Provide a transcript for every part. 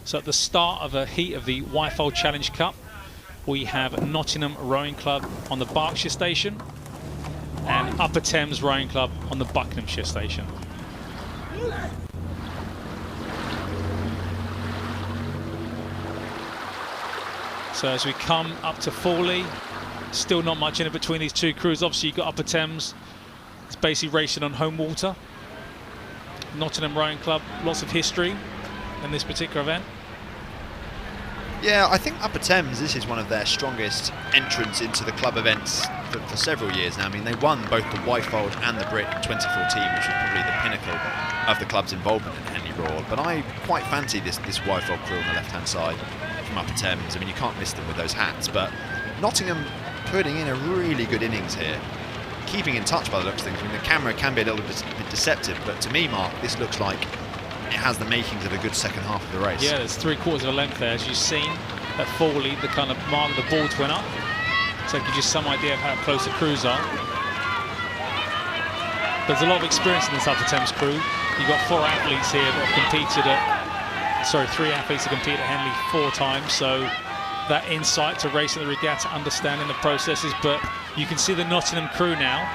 So at the start of a heat of the Wyfold Challenge Cup, we have Nottingham Rowing Club on the Berkshire station and Upper Thames Rowing Club on the Buckinghamshire station. So as we come up to Forley, still not much in it between these two crews. Obviously you've got Upper Thames, it's basically racing on home water. Nottingham Rowing Club, lots of history in this particular event. Yeah, I think Upper Thames, this is one of their strongest entrants into the club events for several years now. I mean, they won both the Wyfold and the Brit in 2014, which was probably the pinnacle of the club's involvement in Henley Royal. But I quite fancy this Wyfold crew on the left-hand side from Upper Thames. I mean, you can't miss them with those hats, but Nottingham putting in a really good innings here, keeping in touch by the looks of things. I mean, the camera can be a little bit deceptive, but to me, Mark, this looks like it has the makings of a good second half of the race. Yeah, there's 3/4 of a length there, as you've seen at Forley, the kind of mark the boards went up. So it gives you some idea of how close the crews are. There's a lot of experience in this Upper Thames crew. You've got 4 athletes here that have competed at, sorry, 3 athletes have competed at Henley 4 times. So that insight to racing the regatta, understanding the processes, but you can see the Nottingham crew now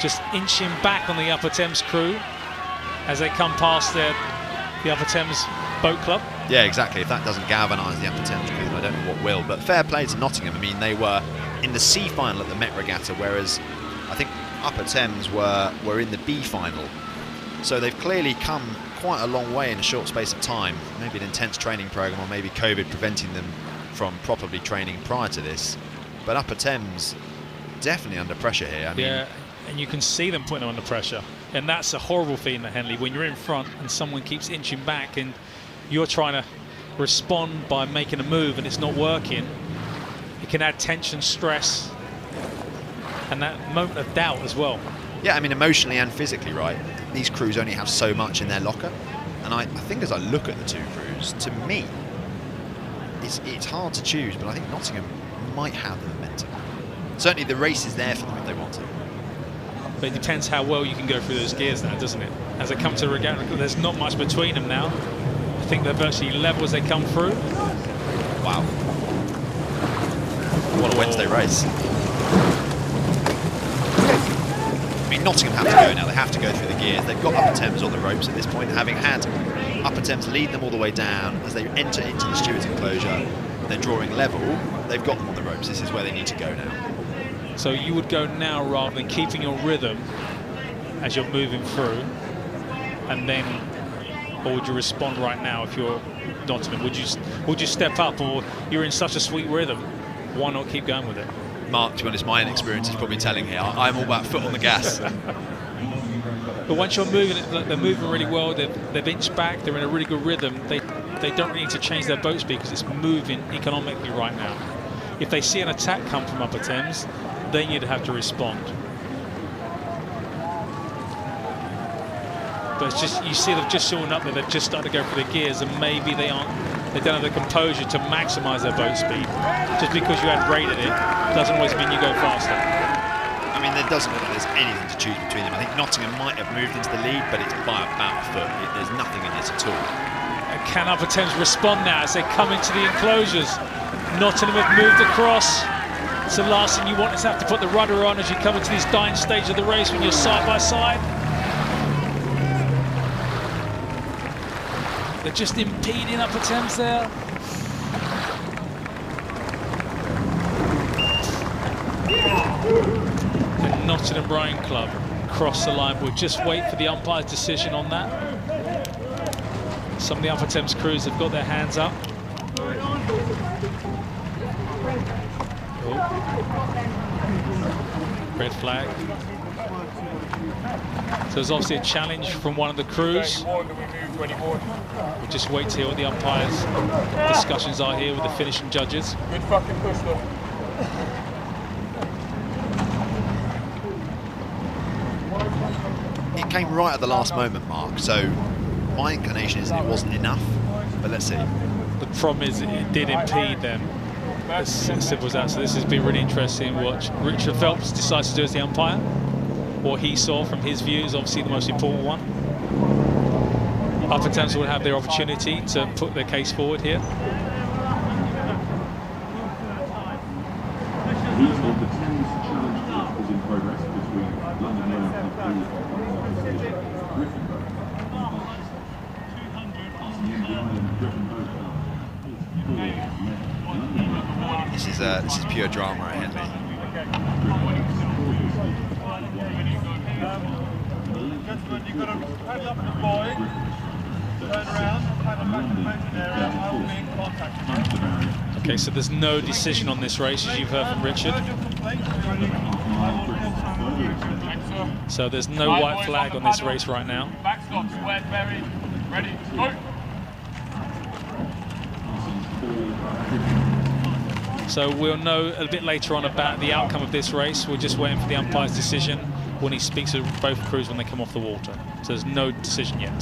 just inching back on the Upper Thames crew as they come past the Upper Thames Boat Club. Yeah, exactly. If that doesn't galvanise the Upper Thames crew, I don't know what will. But fair play to Nottingham. I mean, they were in the C final at the Met Regatta, whereas I think Upper Thames were in the B final. So they've clearly come quite a long way in a short space of time. Maybe an intense training programme, or maybe COVID preventing them from properly training prior to this. But Upper Thames definitely under pressure here. I mean, yeah, and you can see them putting them under pressure. And that's a horrible feeling at Henley, when you're in front and someone keeps inching back and you're trying to respond by making a move and it's not working. It can add tension, stress, and that moment of doubt as well. Yeah, I mean, emotionally and physically, right? These crews only have so much in their locker. And I think as I look at the two crews, to me, it's hard to choose, but I think Nottingham might have the momentum. Certainly the race is there for them if they want to. But it depends how well you can go through those gears now, doesn't it? As they come to the regatta, there's not much between them now. I think they're virtually level as they come through. Wow. What a Wednesday race. I mean, Nottingham have to go now. They have to go through the gears. They've got Upper Thames on the ropes at this point, having had Upper Thames lead them all the way down. As they enter into the stewards' enclosure, they're drawing level. They've got them on the ropes. This is where they need to go now. So you would go now rather than keeping your rhythm as you're moving through, and then, or would you respond right now if you're Nottingham? Would you step up, or you're in such a sweet rhythm? Why not keep going with it? Mark, to be honest, my inexperience is probably telling here. I'm all about foot on the gas. But once you're moving, they're moving really well. They've inched back. They're in a really good rhythm. They don't really need to change their boat speed because it's moving economically right now. If they see an attack come from Upper Thames, then you'd have to respond. But it's just, you see they've just shown up there, they've just started to go for the gears, and maybe they don't have the composure to maximise their boat speed. Just because you had rated it doesn't always mean you go faster. I mean, there doesn't look like there's anything to choose between them. I think Nottingham might have moved into the lead, but it's by about a foot. There's nothing in this at all. And can Upper Thames respond now as they come into the enclosures? Nottingham have moved across. It's the last thing you want is to have to put the rudder on as you come into this dying stage of the race when you're side by side. They're just impeding Upper Thames there. The Nottingham Rowing Club cross the line. We'll just wait for the umpire's decision on that. Some of the Upper Thames crews have got their hands up. Red flag. So there's obviously a challenge from one of the crews. We'll just wait to hear what the umpires' discussions are here with the finishing judges. Good fucking push, though. It came right at the last moment, Mark, so my inclination is that it wasn't enough, but let's see. The problem is it did impede them. As simple as that. So this has been really interesting what Richard Phelps decides to do as the umpire. What he saw from his view is obviously the most important one. Upper Thames will have their opportunity to put their case forward here. Wyfold Challenge Cup is in progress between London This is pure drama at Henley. Gentlemen, you've got to paddle up the buoy, turn around, paddle back to the mountain area, I will be in contact with you. Okay, so there's no decision on this race, as you've heard from Richard. So there's no white flag on this race right now. Backstop, squared berry, ready, go! So we'll know a bit later on about the outcome of this race. We're just waiting for the umpire's decision when he speaks to both crews when they come off the water. So there's no decision yet.